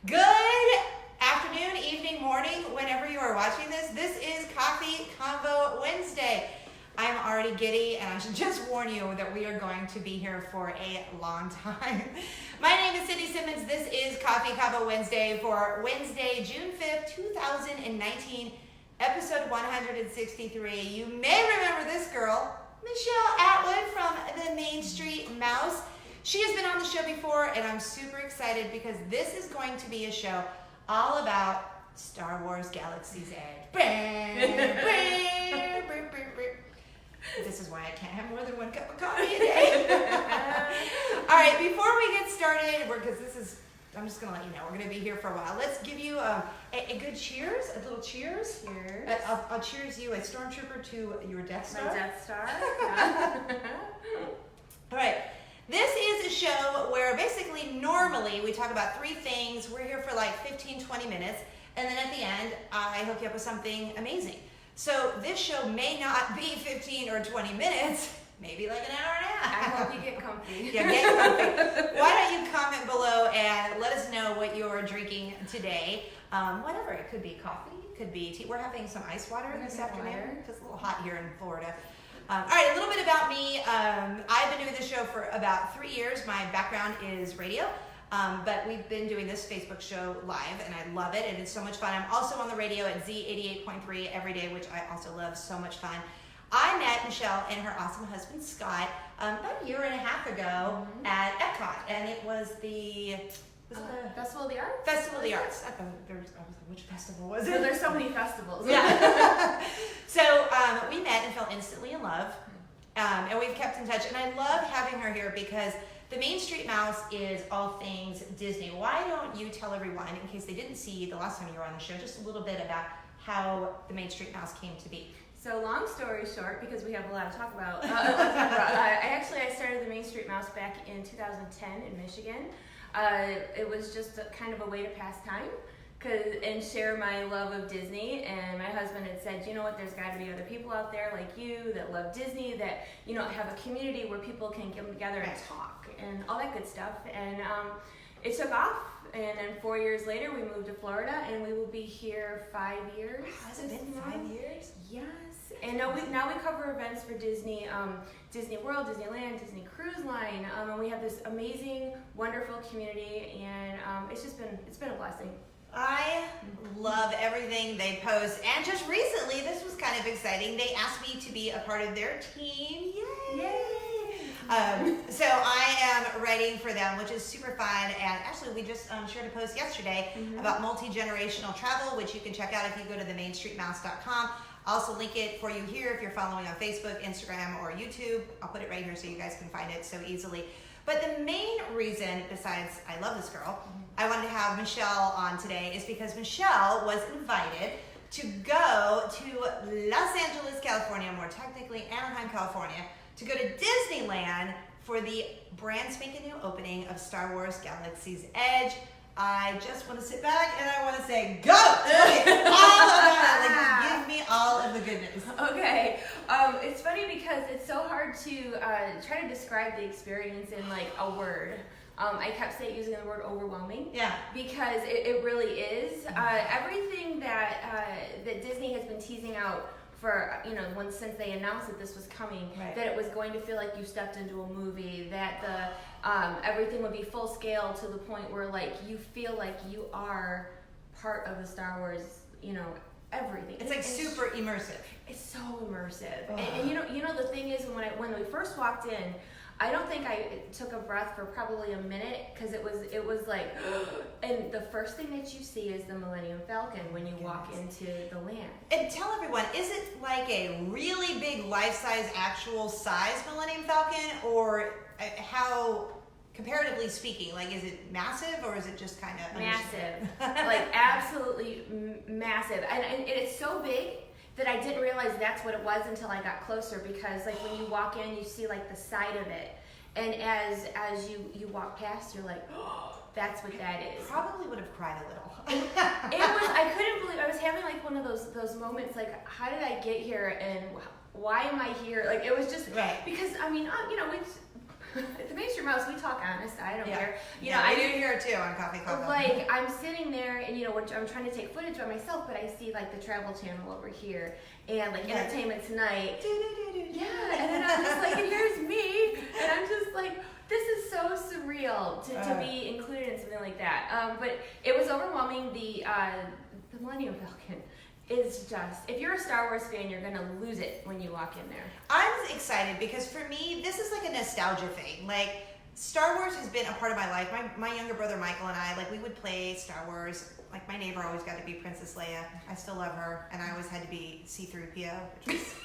Good afternoon, evening, morning, whenever you are watching this. This is Coffee Convo Wednesday. I'm already giddy, and I should just warn you that we are going to be here for a long time. My name is Cindy Simmons. This is Coffee Convo Wednesday for Wednesday, June 5th, 2019, episode 163. You may remember this girl, Michele Atwood from the Main Street Mouse. She has been on the show before, and I'm super excited because this is going to be a show all about Star Wars Galaxy's Edge. This is why I can't have more than one cup of coffee a day. All right, before we get started, I'm just going to let you know, we're going to be here for a while. Let's give you a good cheers, a little cheers. Cheers. I'll cheers you, a stormtrooper, to your Death Star. My Death Star. Yeah. All right. This is a show where basically normally we talk about three things. We're here for like 15, 20 minutes. And then at the end, I hook you up with something amazing. So this show may not be 15 or 20 minutes, maybe like an hour and a half. I hope you get comfy. Yeah, get comfy. Why don't you comment below and let us know what you're drinking today. Whatever, it could be coffee, it could be tea. We're having some ice water this afternoon because it's a little hot here in Florida. All right, a little bit about me. I've been doing this show for about 3 years. My background is radio, but we've been doing this Facebook show live, and I love it, and it's so much fun. I'm also on the radio at Z88.3 every day, which I also love, so much fun. I met Michele and her awesome husband, Scott, about a year and a half ago at Epcot, and it was the... Festival of the Arts? Festival of the Arts. I was like, which festival was it? Well, there's so many festivals. Yeah. So we met and fell instantly in love, and we've kept in touch. And I love having her here because the Main Street Mouse is all things Disney. Why don't you tell everyone, in case they didn't see the last time you were on the show, just a little bit about how the Main Street Mouse came to be? So long story short, because we have a lot to talk about, I started the Main Street Mouse back in 2010 in Michigan. It was just kind of a way to pass time and share my love of Disney. And my husband had said, you know what, there's got to be other people out there like you that love Disney, that, you know, have a community where people can get together and talk and all that good stuff. And it took off. And then 4 years later, we moved to Florida, and we will be here 5 years. Has it been 5 years? Yes. And now we cover events for Disney, Disney World, Disneyland, Disney Cruise Line, and we have this amazing, wonderful community, and it's been a blessing. I love everything they post, and just recently, this was kind of exciting. They asked me to be a part of their team. Yay! Yay! So I am writing for them, which is super fun. And actually, we just shared a post yesterday about multi-generational travel, which you can check out if you go to themainstreetmouse.com. I'll also link it for you here if you're following on Facebook, Instagram, or YouTube. I'll put it right here so you guys can find it so easily. But the main reason, besides I love this girl, I wanted to have Michele on today is because Michele was invited to go to Los Angeles, California, more technically Anaheim, California, to go to Disneyland for the brand spanking new opening of Star Wars Galaxy's Edge. I just want to sit back and I want to say, go! Tell me all about it. Like, give me all of the goodness. Okay. It's funny because it's so hard to try to describe the experience in like a word. I kept using the word overwhelming. Yeah. Because it really is. Everything that Disney has been teasing out for, since they announced that this was coming, right, that it was going to feel like you stepped into a movie, that everything would be full scale to the point where like you feel like you are part of the Star Wars, everything. It's like super immersive. It's so immersive. And the thing is, when we first walked in, I don't think I took a breath for probably a minute because it was like, and the first thing that you see is the Millennium Falcon when you walk into the land. And tell everyone, is it like a really big life-size, actual size Millennium Falcon, or how, comparatively speaking, like is it massive or is it just kind of massive? Like absolutely massive, and it's so big that I didn't realize that's what it was until I got closer, because like when you walk in, you see like the side of it, and as you walk past, you're like, oh, that's what that is. Probably would have cried a little. I couldn't believe, I was having like one of those moments like, how did I get here and why am I here? Like it was just, right. Because I mean, the mainstream mouse, we talk honest. I don't care. I do here too on Coffee Club. Like, I'm sitting there and, I'm trying to take footage of myself, but I see, like, the Travel Channel over here and, like, Entertainment Tonight. Yeah, and then I'm just like, and here's me. And I'm just like, this is so surreal to be included in something like that. But it was overwhelming. The Millennium Falcon is just, if you're a Star Wars fan, you're gonna lose it when you walk in there. I'm excited because for me, this is like a nostalgia thing. Like, Star Wars has been a part of my life. My younger brother Michael and I, like, we would play Star Wars. Like, my neighbor always got to be Princess Leia. I still love her, and I always had to be C-3PO, which was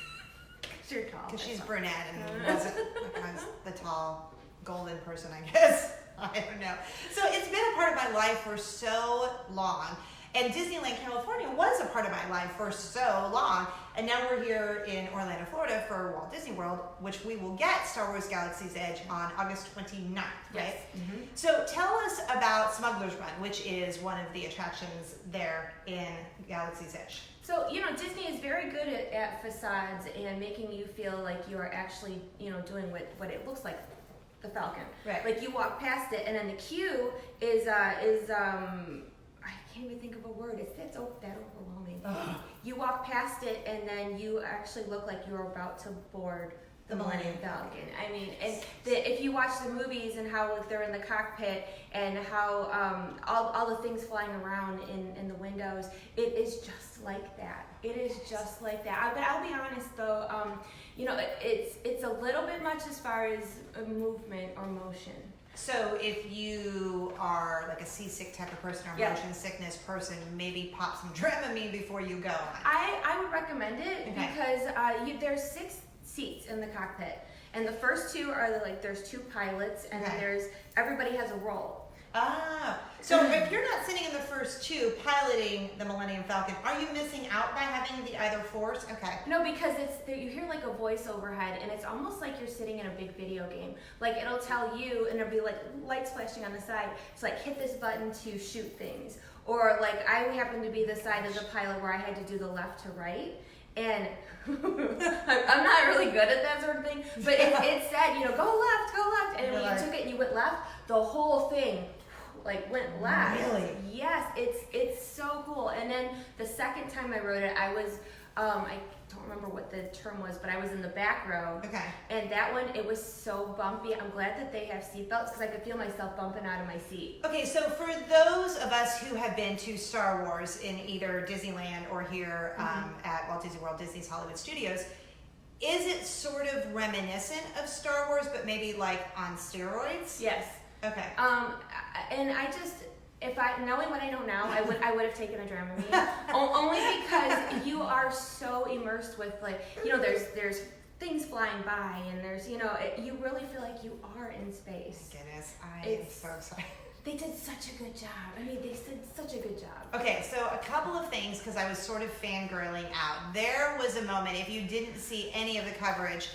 you're tall. because she's brunette and wasn't like I was the tall golden person, I guess. I don't know. So it's been a part of my life for so long. And Disneyland, California was a part of my life for so long. And now we're here in Orlando, Florida for Walt Disney World, which we will get Star Wars Galaxy's Edge on August 29th, right? Yes. Mm-hmm. So tell us about Smuggler's Run, which is one of the attractions there in Galaxy's Edge. So, Disney is very good at facades and making you feel like you're actually, doing what it looks like, the Falcon. Right. Like, you walk past it, and then the queue is I can't even think of a word. It's that overwhelming. You walk past it, and then you actually look like you're about to board the Millennium Falcon. I mean, and if you watch the movies and how they're in the cockpit and how all the things flying around in the windows, it is just like that. It is just like that. But I'll be honest though, it's a little bit much as far as movement or motion. So if you are like a seasick type of person or motion sickness person, maybe pop some Dramamine before you go. I would recommend it because there's 6 seats in the cockpit, and the first 2 are there's 2 pilots, and then everybody has a role. So if you're not sitting in the first 2 piloting the Millennium Falcon, are you missing out by having the either force? Okay. No, because you hear like a voice overhead, and it's almost like you're sitting in a big video game. Like, it'll tell you, and it'll be like lights flashing on the side. It's like, hit this button to shoot things. Or like, I happened to be the side of the pilot where I had to do the left to right. And I'm not really good at that sort of thing, but it said, go left, and when you took it and you went left, the whole thing went left. Really? Yes, it's so cool. And then the second time I rode it, I was I don't remember what the term was, but I was in the back row. Okay. And that one, it was so bumpy. I'm glad that they have seatbelts because I could feel myself bumping out of my seat. Okay, so for those of us who have been to Star Wars in either Disneyland or here at Walt Disney World, Disney's Hollywood Studios, is it sort of reminiscent of Star Wars, but maybe like on steroids? Yes. Okay. And I just, knowing what I know now, I would have taken a Dramamine. Only because you are so immersed with there's things flying by, and there's you really feel like you are in space. Goodness, I am so excited. They did such a good job. I mean, they did such a good job. Okay, so a couple of things, because I was sort of fangirling out. There was a moment, if you didn't see any of the coverage,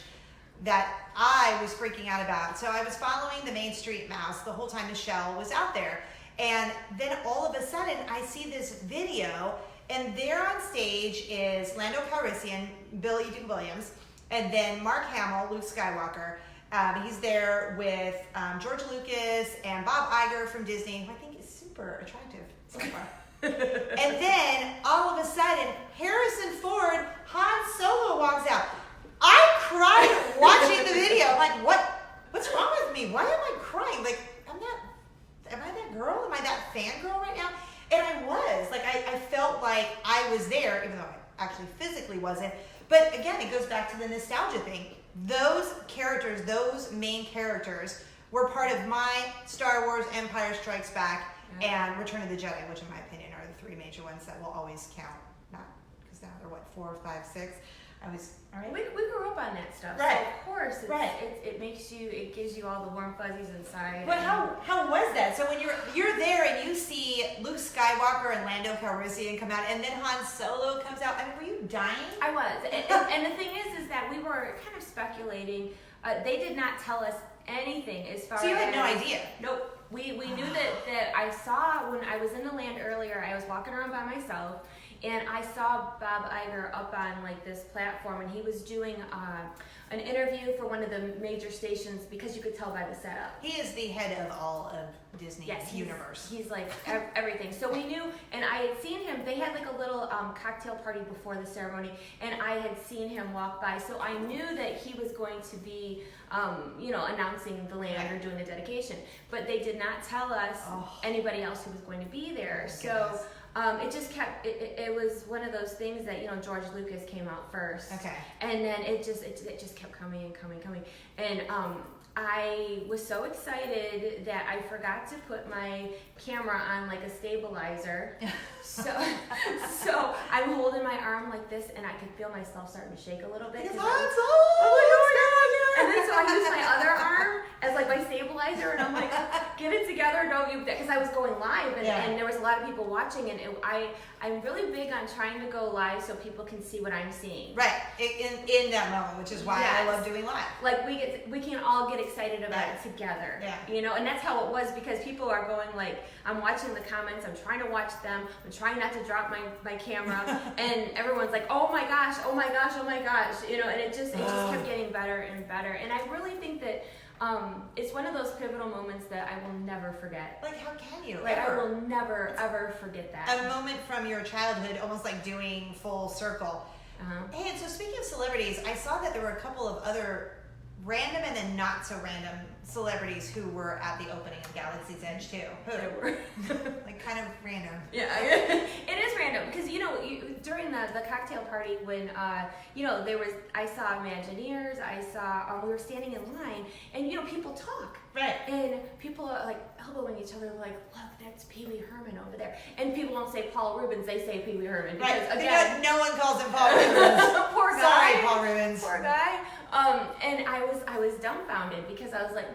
that I was freaking out about. So I was following the Main Street Mouse the whole time Michele was out there. And then all of a sudden, I see this video, and there on stage is Lando Calrissian, Billy Dee Williams, and then Mark Hamill, Luke Skywalker. He's there with George Lucas and Bob Iger from Disney, who I think is super attractive so far. And then, all of a sudden, Harrison Ford, Han Solo walks out. I cried watching the video. I'm like, what's wrong with me? Why am I crying? Like, am I that girl? Am I that fangirl right now? And I was. Like, I felt like I was there, even though I actually physically wasn't. But again, it goes back to the nostalgia thing. Those characters, those main characters, were part of my Star Wars, Empire Strikes Back, and Return of the Jedi, which in my opinion are the 3 major ones that will always count. Not, because now they're 4, 5, 6. We grew up on that stuff. Right. So of course, it gives you all the warm fuzzies inside. But how was that? So when you're there and you see Luke Skywalker and Lando Calrissian come out, and then Han Solo comes out, I mean, were you dying? I was. And the thing is that we were kind of speculating. They did not tell us anything as far as... So you had no idea? Nope. we knew that I saw when I was in the land earlier. I was walking around by myself, and I saw Bob Iger up on like this platform, and he was doing an interview for one of the major stations because you could tell by the setup. He is the head of all of Disney's universe. He's like everything. So we knew, and I had seen him. They had like a little cocktail party before the ceremony, and I had seen him walk by. So I knew that he was going to be, announcing the land or doing the dedication. But they did not tell us anybody else who was going to be there. So. It just kept. It was one of those things that George Lucas came out first, and then it just kept coming and coming, and I was so excited that I forgot to put my camera on like a stabilizer. So I'm holding my arm like this, and I could feel myself starting to shake a little bit. And then so I used my other arm as like my stabilizer, and I'm like, get it together, don't you? Because I was going live, and there was a lot of people watching, and I'm really big on trying to go live so people can see what I'm seeing. Right, in that moment, which is why I love doing live. Like we can all get excited about it together. Yeah. And that's how it was, because people are going like, I'm watching the comments, I'm trying to watch them, I'm trying not to drop my camera, and everyone's like, oh my gosh, and it just kept getting better and better. And I really think that it's one of those pivotal moments that I will never forget. Like, how can you? Like, I will never, ever forget that. A moment from your childhood, almost like doing full circle. Hey, and so speaking of celebrities, I saw that there were a couple of other random and then not so random celebrities who were at the opening of Galaxy's Edge too. There were. Like, kind of random. Yeah, it is random, because during the cocktail party when I saw Imagineers, I saw we were standing in line, and people talk. Right. And people are like elbowing each other, like, look, that's Pee Wee Herman over there. And people don't say Paul Rubens, they say Pee Wee Herman. Because, again, no one calls him Paul Rubens. Poor guy. Sorry, Paul Rubens. Poor guy. And I was dumbfounded, because I was like,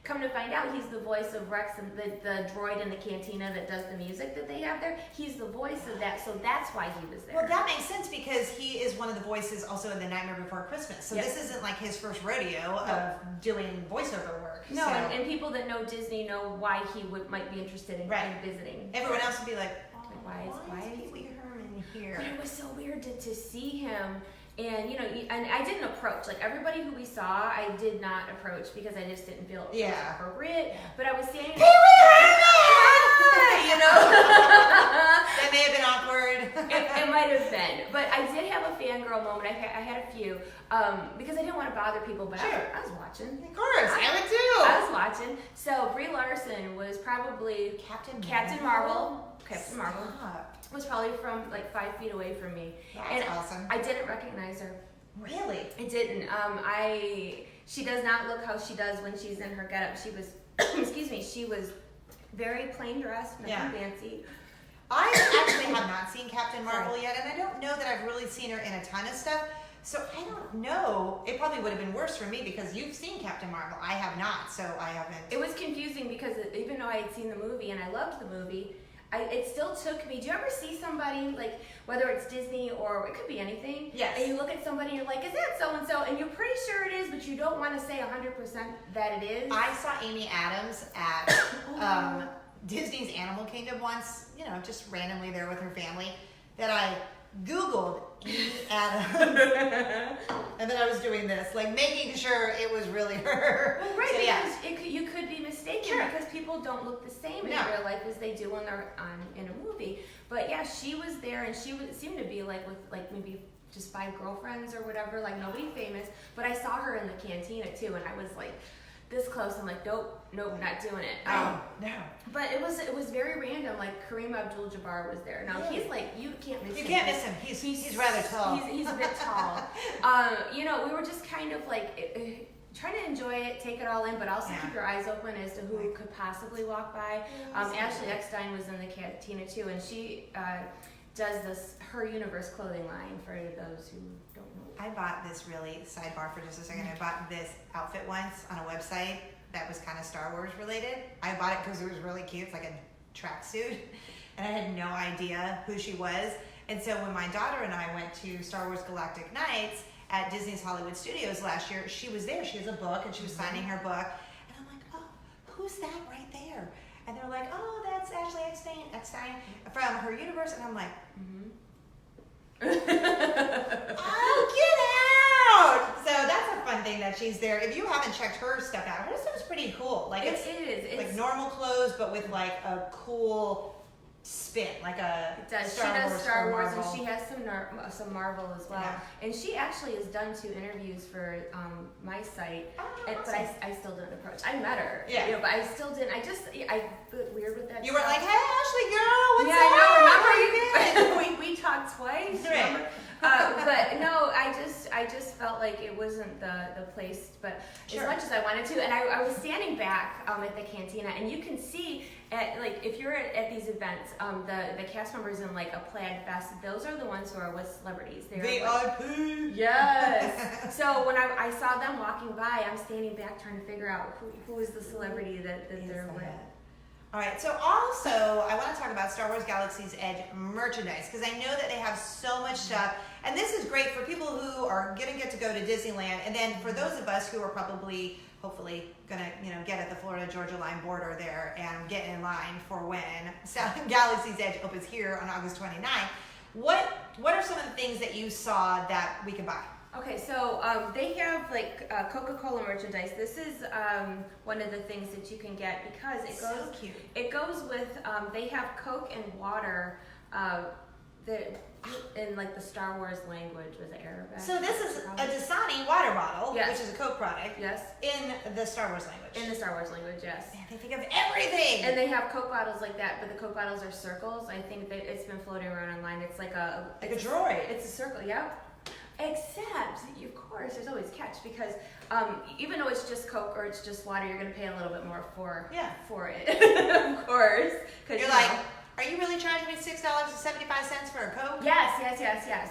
come to find out, he's the voice of Rex, and the droid in the cantina that does the music that they have there. He's the voice of that, so that's why he was there. Well, that makes sense, because he is one of the voices also in The Nightmare Before Christmas. So this isn't like his first rodeo of doing voiceover work. No, so. and people that know Disney know why he might be interested in visiting. Everyone else would be like, why is Pee Wee Herman here? But it was so weird to see him. And and I didn't approach, like, everybody who we saw, I did not approach, because I just didn't feel it was appropriate. But I was standing there, That may have been awkward. It might have been, but I did have a fangirl moment. I had a few, because I didn't want to bother people, but I was watching. Of course, I would too. I was watching. So Brie Larson was probably Captain Marvel. Captain Marvel was probably from like 5 feet away from me. That's awesome. I didn't recognize her. Really? I didn't. She does not look how she does when she's in her getup. She was, excuse me, she was very plain dressed, nothing fancy. I actually have not seen Captain Marvel yet, and I don't know that I've really seen her in a ton of stuff. So I don't know. It probably would have been worse for me, because you've seen Captain Marvel. I have not, so I haven't. It was confusing, because even though I had seen the movie and I loved the movie, it still took me. Do you ever see somebody, like, whether it's Disney or it could be anything? Yes. And you look at somebody and you're like, is that so-and-so? And you're pretty sure it is, but you don't want to say 100% that it is. I saw Amy Adams at Disney's Animal Kingdom once, just randomly there with her family, that I Googled Amy Adams. And then I was doing this, like, making sure it was really her. Well, right, so, because you could be mistaken, because people don't look the same in real life as they do when they're in a movie. But yeah, she was there, and she seemed to be like with like maybe just 5 girlfriends or whatever, like nobody famous. But I saw her in the cantina too, and I was like this close. I'm like, nope, not doing it. No. But it was very random. Like Kareem Abdul-Jabbar was there. Now he's like, you can't miss him. You can't miss him. He's rather tall. He's a bit tall. We were just kind of like trying to enjoy it, take it all in, but also keep your eyes open as to who could possibly walk by. Ashley Eckstein was in the cantina too, and she does her Universe clothing line for those who don't know. I bought this, really, sidebar for just a second, I bought this outfit once on a website that was kind of Star Wars related. I bought it because it was really cute. It's like a tracksuit, and I had no idea who she was. And so when my daughter and I went to Star Wars Galactic Nights at Disney's Hollywood Studios last year, she was there. She has a book, and she was signing her book. And I'm like, oh, who's that right there? there? And they're like, oh, that's Ashley Eckstein from her universe. And I'm like, oh, get out! So that's a fun thing that she's there. If you haven't checked her stuff out, her stuff's pretty cool. Like it's like normal clothes, but with like a cool spin, like a She does Star Wars, and she has some Marvel as well. Yeah. And she actually has done 2 interviews for my site, but I still didn't approach. I met her, but I still didn't. I feel weird with that. You were like, hey, Ashley, girl, what's up? I know. Remember we talked twice. Right. But no, I just felt like it wasn't the place, but as much as I wanted to, and I was standing back at the cantina, and you can see if you're at these events, the cast members in like a plaid vest, those are the ones who are with celebrities. They're VIP. Yes. So when I saw them walking by, I'm standing back trying to figure out who is the celebrity that they're with. All right, so also I want to talk about Star Wars Galaxy's Edge merchandise because I know that they have so much stuff, and this is great for people who are going to get to go to Disneyland, and then for those of us who are probably, hopefully, going to get at the Florida-Georgia line border there and get in line for when Galaxy's Edge opens here on August 29th. What are some of the things that you saw that we can buy? Okay, so they have like Coca-Cola merchandise. This is one of the things that you can get because so cute. It goes with they have Coke and water in like the Star Wars language with the Arabic. So this is a Dasani water bottle, which is a Coke product. Yes. In the Star Wars language. In the Star Wars language, yes. Man, they think of everything. And they have Coke bottles like that, but the Coke bottles are circles. I think that it's been floating around online. It's like a droid. It's a circle. Yep. Except, of course, there's always catch because even though it's just Coke or it's just water, you're going to pay a little bit more for it, of course. You're like, are you really charging me $6.75 for a Coke? Yes.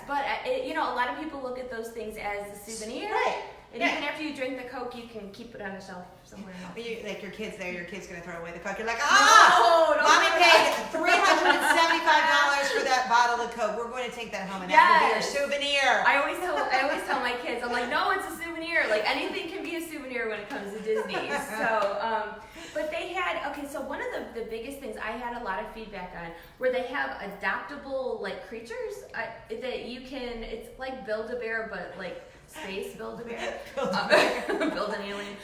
But a lot of people look at those things as a souvenir. Right. And even after you drink the Coke, you can keep it on a shelf somewhere else. Like your kid's there, your kid's going to throw away the Coke. You're like, Mommy paid $375 for that bottle of Coke. We're going to take that home and that will be your souvenir. I always tell my kids, I'm like, no, it's a souvenir. Like anything can be a souvenir when it comes to Disney. So, but they had, so one of the biggest things I had a lot of feedback on where they have adoptable like creatures that you can, it's like Build-A-Bear, but like space Build-A-Bear. Build an alien.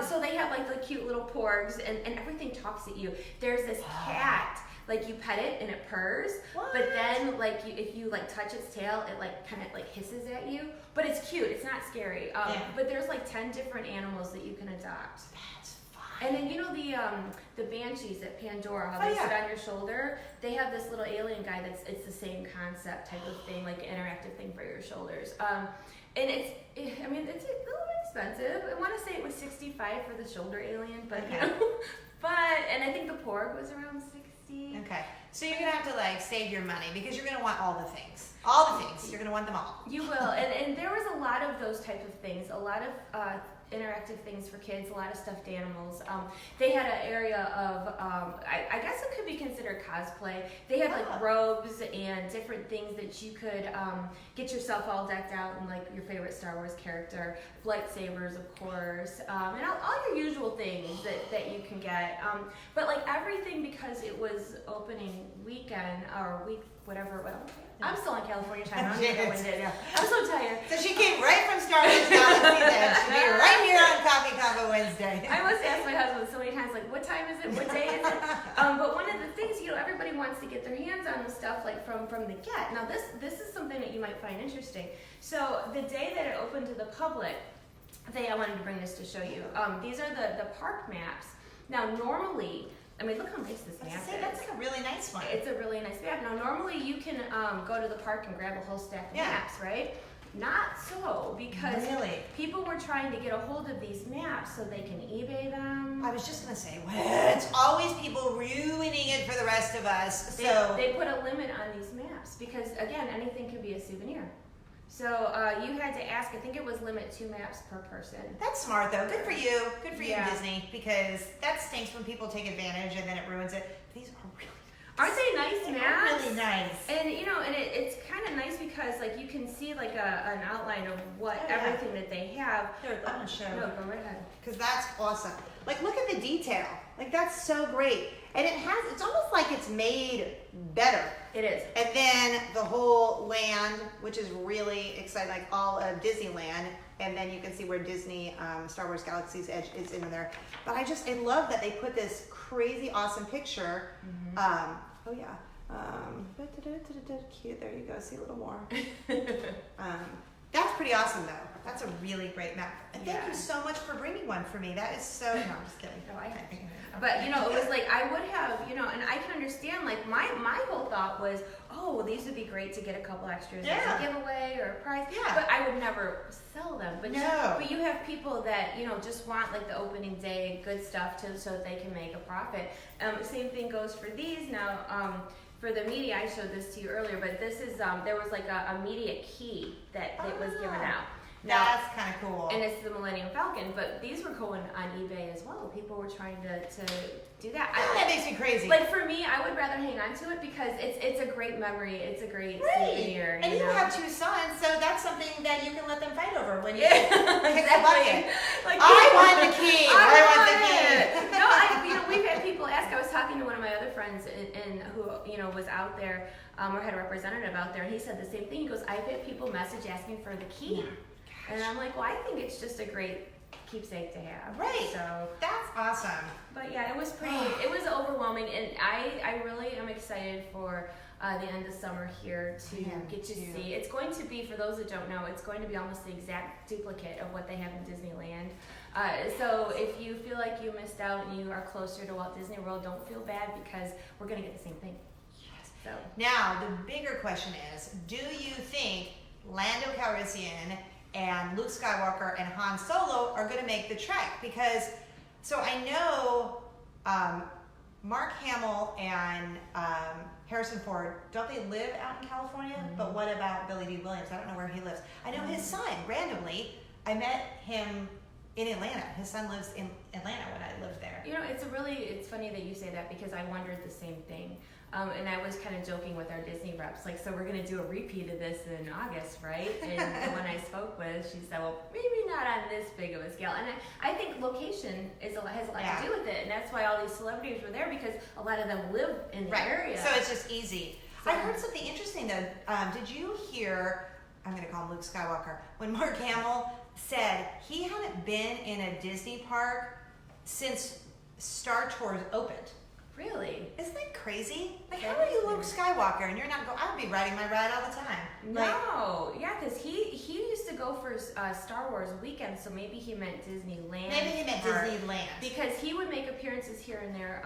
So they have like the cute little porgs and everything talks at you. There's this cat, like you pet it and it purrs, but then like if you like touch its tail, it like kind of like hisses at you. But it's cute, it's not scary. But there's like 10 different animals that you can adopt. That's fun. And then the banshees at Pandora, how they sit on your shoulder, they have this little alien guy it's the same concept type of thing, like an interactive thing for your shoulders. And it's a little expensive. I want to say it was $65 for the shoulder alien, but and I think the porg was around $60. Okay, so you're gonna have to like save your money because you're gonna want all the things. All the things. You're gonna want them all. You will, and there was a lot of those type of things. A lot of interactive things for kids, a lot of stuffed animals. They had an area of, I guess it could be considered cosplay. They had like robes and different things that you could get yourself all decked out in like your favorite Star Wars character, lightsabers of course, and all your usual things that you can get. But like everything, because it was opening weekend or week, whatever. Well, I'm still in California time. I don't know when it is. I'm so tired. So she came right from Star Wars Galaxy's Edge to be right here on Convo Wednesday. I must ask my husband so many times, like, what time is it? What day is it? But one of the things, everybody wants to get their hands on the stuff like from the get. Now this is something that you might find interesting. So the day that it opened to the public, I wanted to bring this to show you. These are the park maps. Now normally, look how nice this map is. That's like a really nice one. It's a really nice map. Now, normally you can go to the park and grab a whole stack of maps, right? Not so, because people were trying to get a hold of these maps so they can eBay them. I was just going to say, it's always people ruining it for the rest of us. They put a limit on these maps because, again, anything can be a souvenir. So you had to ask, I think it was limit 2 maps per person. That's smart though. Good for you. Good for you, Disney, because that stinks when people take advantage and then it ruins it. These are really nice. Aren't they nice maps? Really nice. And and it's kind of nice because like you can see like an outline of what everything that they have. Here, I'm gonna show. No, go right ahead. Because that's awesome. Like look at the detail. Like, that's so great. And it's almost like it's made better. It is. And then the whole land, which is really exciting, like all of Disneyland. And then you can see where Disney, Star Wars Galaxy's Edge is in there. But I love that they put this crazy awesome picture. Oh yeah. Cute, there you go, see a little more. That's pretty awesome though. That's a really great map. And thank you so much for bringing one for me. That is so, no, I'm just kidding. No, but it was like, I would have, and I can understand, like, my whole thought was, oh, well, these would be great to get a couple extras as a giveaway or a prize. Yeah. But I would never sell them. But but you have people that, just want, like, the opening day good stuff so that they can make a profit. Same thing goes for these now. For the media, I showed this to you earlier, but this is, there was like a media key that it was given out. Now, that's kind of cool. And it's the Millennium Falcon, but these were going on eBay as well. People were trying to do that. That makes me crazy. Like, for me, I would rather hang on to it because it's a great memory. It's a great souvenir. And you have 2 sons, so that's something that you can let them fight over when you pick the bucket. Like, I want the key. I want the key. No, we've had people ask. I was talking to one of my other friends and who was out there or had a representative out there, and he said the same thing. He goes, I've had people message asking for the key. And I'm like, well, I think it's just a great keepsake to have. Right. So that's awesome. But yeah, it was overwhelming, and I really am excited for the end of summer here to get to see. It's going to be, for those that don't know, it's going to be almost the exact duplicate of what they have in Disneyland. So if you feel like you missed out and you are closer to Walt Disney World, don't feel bad because we're going to get the same thing. Yes. So now the bigger question is, do you think Lando Calrissian and Luke Skywalker and Han Solo are going to make the trek? Because, so I know Mark Hamill and Harrison Ford, don't they live out in California? But what about Billy D. Williams? I don't know where he lives. I know his son, randomly, I met him in Atlanta. His son lives in Atlanta when I lived there. It's funny that you say that because I wondered the same thing. And I was kind of joking with our Disney reps, like, so we're going to do a repeat of this in August, right? And the one I spoke with, she said, well, maybe not on this big of a scale. And I think location has a lot to do with it. And that's why all these celebrities were there, because a lot of them live in the area. So it's just easy. So, I heard something interesting, though. Did you hear, I'm going to call him Luke Skywalker, when Mark Hamill said he hadn't been in a Disney park since Star Tours opened? Really? Isn't that crazy? Like, how are you Luke Skywalker and you're not going? I would be riding my ride all the time. No, because he used to go for Star Wars weekend, so maybe he meant Disneyland. Maybe he meant Disneyland. Because he would make appearances here and there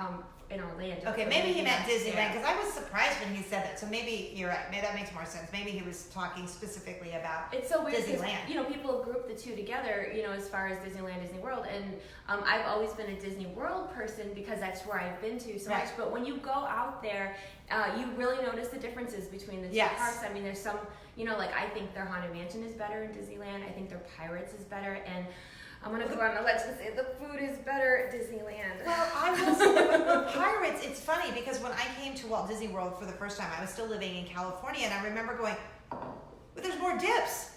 in Orlando. Okay, maybe he meant Disneyland, because I was surprised when he said that. So maybe you're right. Maybe that makes more sense. Maybe he was talking specifically about Disneyland. It's so weird because, people group the two together, as far as Disneyland, Disney World. And I've always been a Disney World person because that's where I've been to so much. But when you go out there, you really notice the differences between the two parks. I mean, there's some, I think their Haunted Mansion is better in Disneyland. I think their Pirates is better. And I'm going to go on a ledge and say the food is better at Disneyland. Well, I will say the Pirates, it's funny because when I came to Walt Disney World for the first time, I was still living in California, and I remember going, but there's more dips.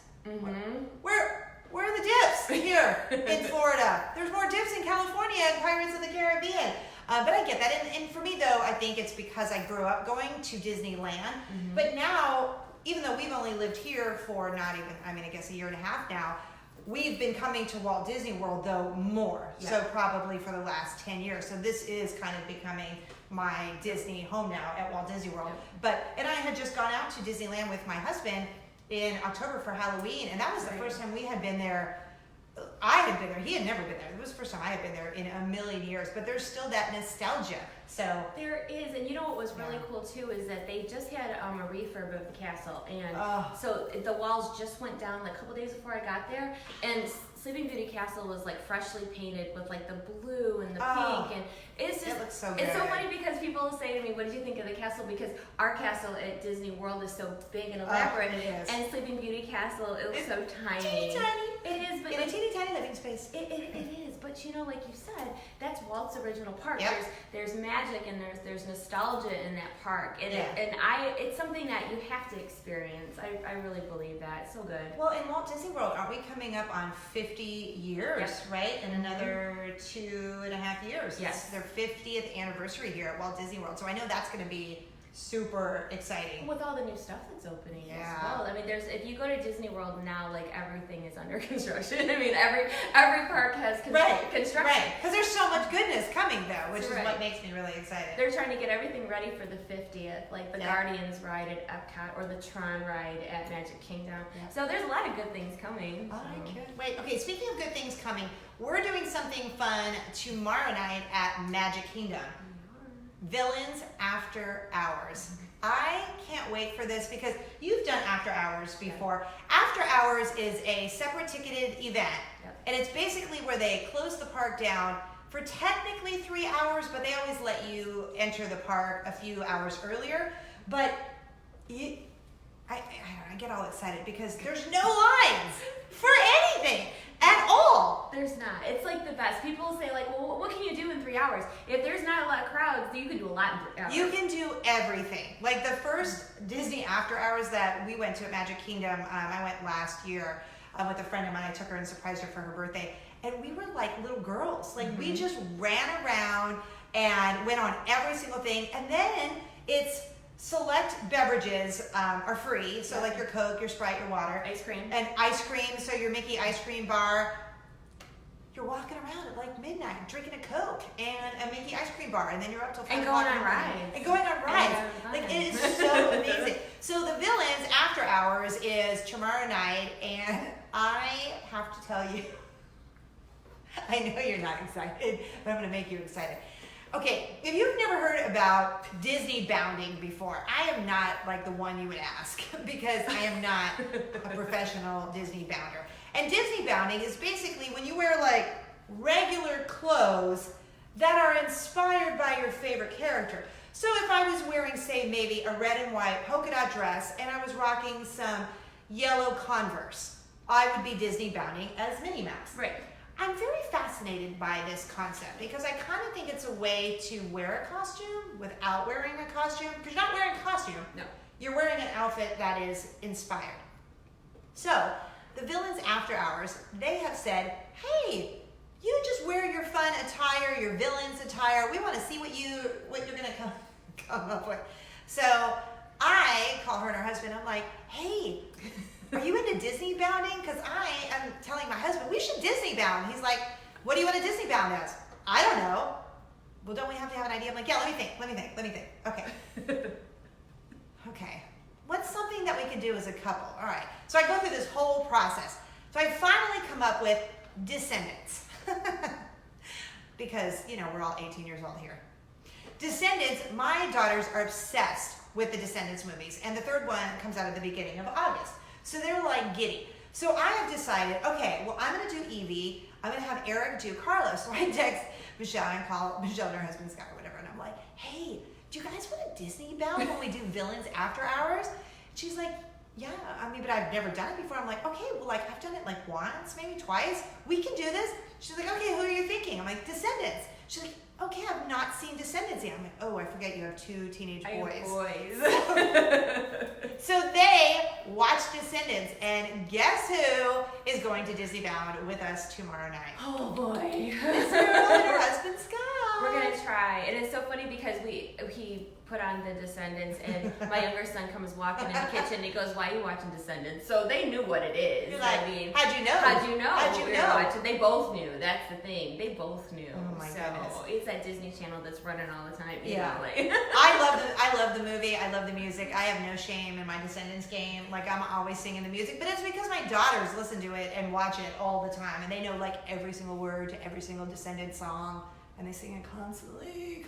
Where are the dips here in Florida? There's more dips in California and Pirates of the Caribbean. But I get that. And for me, though, I think it's because I grew up going to Disneyland. But now, even though we've only lived here for I guess a year and a half now, we've been coming to Walt Disney World, though, more. So probably for the last 10 years. So this is kind of becoming my Disney home now at Walt Disney World. And I had just gone out to Disneyland with my husband in October for Halloween, and that was the first time we had been there. I had been there. He had never been there. It was the first time I had been there in a million years. But there's still that nostalgia. So there is, and what was really cool too is that they just had a refurb of the castle, and so the walls just went down like a couple days before I got there, and Sleeping Beauty Castle was like freshly painted with like the blue and the pink, and it's just, it looks so good. It's so funny because people say to me, what did you think of the castle? Because our castle at Disney World is so big and elaborate, it is. And Sleeping Beauty Castle, it looks so tiny. Teeny tiny. It is, but in a teeny tiny living space. It is, but you know, like you said, that's Walt's original park. Yep. There's magic and there's nostalgia in that park, and it's something that you have to experience. I really believe that. It's so good. Well, in Walt Disney World, aren't we coming up on 50 years, right? In another 2.5 years. Yes. It's their 50th anniversary here at Walt Disney World. So I know that's going to be super exciting. With all the new stuff that's opening as well. I mean, if you go to Disney World now, like everything is under construction. I mean, every park has construction. Right, because there's so much goodness coming though, which is what makes me really excited. They're trying to get everything ready for the 50th, like the Guardians ride at Epcot or the Tron ride at Magic Kingdom. Yep. So there's a lot of good things coming. I can't wait. Okay, speaking of good things coming, we're doing something fun tomorrow night at Magic Kingdom. Villains After Hours. I can't wait for this because you've done After Hours before. After Hours is a separate ticketed event, and it's basically where they close the park down for technically 3 hours, but they always let you enter the park a few hours earlier. But I get all excited because there's no lines for anything at all. There's not. It's like the best. People say like, well, what can you do in 3 hours? If there's not a lot of crowds, you can do a lot in 3 hours. You can do everything. Like the first Disney After Hours that we went to at Magic Kingdom, I went last year with a friend of mine. I took her and surprised her for her birthday. And we were like little girls. Like we just ran around and went on every single thing. And then it's select beverages are free. So like your Coke, your Sprite, your water. Ice cream. And ice cream. So your Mickey ice cream bar. You're walking around at like midnight drinking a Coke and a Mickey ice cream bar. And then you're up till 5 o'clock. And going on rides. And going on rides. Like it is so amazing. So the Villains After Hours is tomorrow night. And I have to tell you, I know you're not excited, but I'm going to make you excited. Okay, if you've never heard about Disney bounding before, I am not like the one you would ask because I am not a professional Disney bounder. And Disney bounding is basically when you wear like regular clothes that are inspired by your favorite character. So if I was wearing, say, maybe a red and white polka dot dress and I was rocking some yellow Converse, I would be Disney bounding as Minnie Mouse. Right. I'm very fascinated by this concept because I kind of think it's a way to wear a costume without wearing a costume. Because you're not wearing a costume. No. You're wearing an outfit that is inspired. So, the Villains After Hours, they have said, hey, you just wear your fun attire, your villains attire. We want to see what you're going to come up with. So, I call her and her husband. I'm like, hey, are you into Disney bounding? Because I am telling my husband, we should Disney bound. He's like, what do you want to Disney bound as? I don't know. Well, don't we have to have an idea? I'm like, yeah, let me think. Okay. Okay. What's something that we could do as a couple? All right. So I go through this whole process. So I finally come up with Descendants. Because, we're all 18 years old here. Descendants, my daughters are obsessed with the Descendants movies. And the third one comes out at the beginning of August. So they're like giddy. So I have decided, okay, well, I'm going to do Evie. I'm going to have Eric do Carlos. So I text Michelle and call Michelle and her husband Scott or whatever. And I'm like, hey, do you guys want to Disney bound when we do Villains After Hours? She's like, yeah, but I've never done it before. I'm like, okay, well, like I've done it like once, maybe twice. We can do this. She's like, okay, who are you thinking? I'm like, Descendants. She's like, okay, I've not seen Descendants yet. I'm like, oh, I forget you have 2 teenage boys. So they watched Descendants, and guess who is going to Disney Bound with us tomorrow night? Oh boy. This girl and her husband Scott. We're gonna try, and it's so funny because he put on the Descendants, and my younger son comes walking in the kitchen, and he goes, "Why are you watching Descendants?" So they knew what it is. You're like, how'd you know? How'd you know? Watching? They both knew. That's the thing. They both knew. Oh my goodness. It's that Disney Channel that's running all the time. I love the movie. I love the music. I have no shame in my Descendants game. Like I'm always singing the music, but it's because my daughters listen to it and watch it all the time, and they know like every single word to every single Descendants song, and they sing it constantly.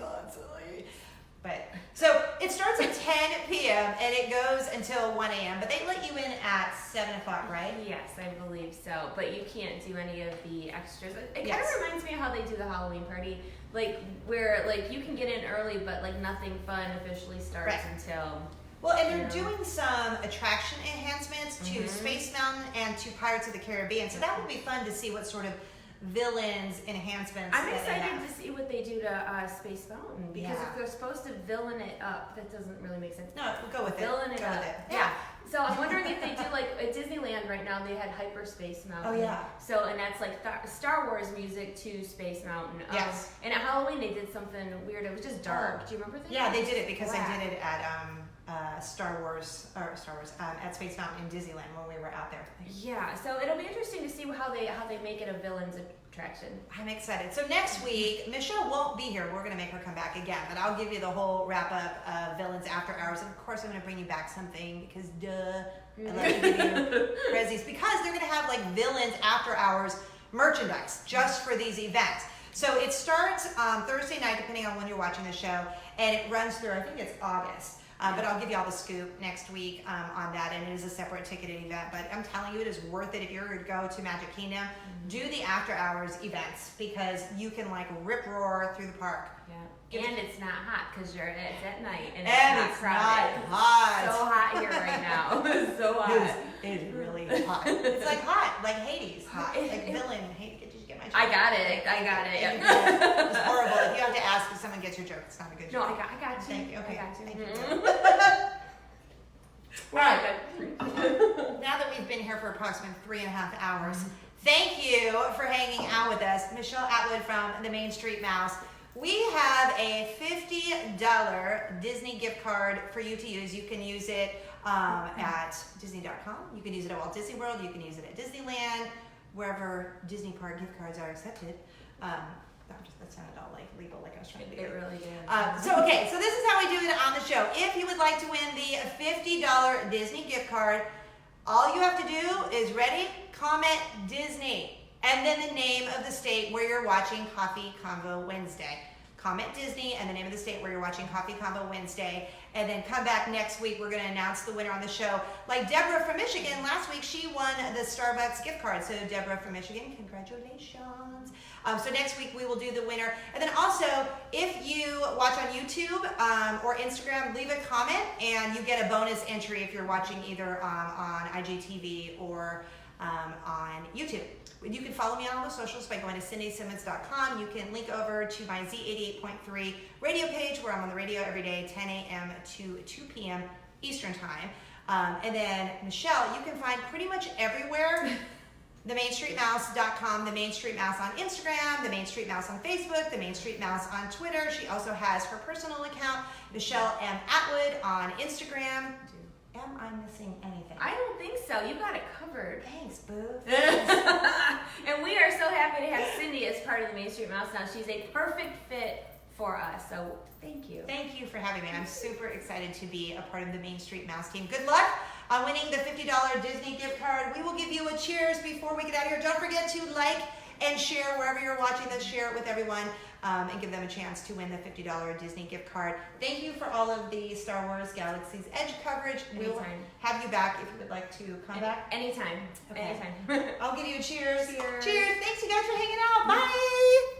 But so it starts at 10 p.m. and it goes until 1 a.m. But they let you in at 7 o'clock, right? Yes, I believe so. But you can't do any of the extras. It kind of reminds me of how they do the Halloween party, like where like you can get in early, but like nothing fun officially starts until Well, and they're doing some attraction enhancements to Space Mountain and to Pirates of the Caribbean. So that would be fun to see what sort of villains enhancements. I'm excited to see what they do to Space Mountain, because if they're supposed to villain it up, that doesn't really make sense. No, we'll go with villain it. Villain it up. Yeah. So I'm wondering if they do, like at Disneyland right now, they had Hyperspace Mountain. Oh yeah. So, and that's like Star Wars music to Space Mountain. Yes. And at Halloween they did something weird. It was just dark. Do you remember that? Yeah, they did it because I did it at Star Wars at Space Mountain in Disneyland when we were out there. Yeah. So it'll be interesting to see how they make it a villain's attraction. I'm excited. So next week, Michele won't be here. We're going to make her come back again, but I'll give you the whole wrap up of Villains After Hours. And of course, I'm going to bring you back something because I love to give you prezzies, because they're going to have like Villains After Hours merchandise just for these events. So it starts Thursday night, depending on when you're watching the show, and it runs through, I think it's August. But I'll give you all the scoop next week on that, and it is a separate ticketed event. But I'm telling you, it is worth it if you're going to go to Magic Kingdom. Do the after hours events, because you can like rip roar through the park. Yeah. And it's not hot because it's at night and it's not hot. So hot here right now. It's so hot. It is really hot. It's like hot, like Hades hot, like villain. Did you get my joke? I got it. Yeah. It's horrible. If you have to ask if someone gets your joke, it's not a good joke. No, I got you. Thank you. Okay. I got you. Thank you. Right. Now that we've been here for approximately 3.5 hours, thank you for hanging out with us. Michele Atwood from the Main Street Mouse. We have a $50 Disney gift card for you to use. You can use it at Disney.com. You can use it at Walt Disney World. You can use it at Disneyland, wherever Disney Park gift cards are accepted. That sounded all like legal, like I was trying to do. It really did. So this is how we do it on the show. If you would like to win the $50 Disney gift card, all you have to do is comment Disney, and then the name of the state where you're watching Coffee Convo Wednesday. Comment Disney and the name of the state where you're watching Coffee Convo Wednesday, and then come back next week. We're going to announce the winner on the show. Like Deborah from Michigan, last week she won the Starbucks gift card. So Deborah from Michigan, congratulations. So next week we will do the winner. And then also, if you watch on YouTube or Instagram, leave a comment and you get a bonus entry if you're watching either on IGTV or on YouTube. You can follow me on all the socials by going to cindysimmons.com. You can link over to my Z88.3 radio page, where I'm on the radio every day, 10 a.m. to 2 p.m. Eastern Time. And then, Michele, you can find pretty much everywhere themainstreetmouse.com, The Main Street Mouse on Instagram, The Main Street Mouse on Facebook, The Main Street Mouse on Twitter. She also has her personal account, Michele M. Atwood, on Instagram. Am I missing anything? I don't think so. You got it covered. Thanks, boo. And we are so happy to have Cindy as part of the Main Street Mouse now. She's a perfect fit for us. So thank you. Thank you for having me. I'm super excited to be a part of the Main Street Mouse team. Good luck on winning the $50 Disney gift card. We will give you a cheers before we get out of here. Don't forget to like and share wherever you're watching this. Share it with everyone and give them a chance to win the $50 Disney gift card. Thank you for all of the Star Wars Galaxy's Edge coverage. Anytime. We'll have you back if you would like to come back. Anytime. Okay. Anytime. I'll give you a cheers. Cheers. Cheers. Thanks you guys for hanging out. Bye.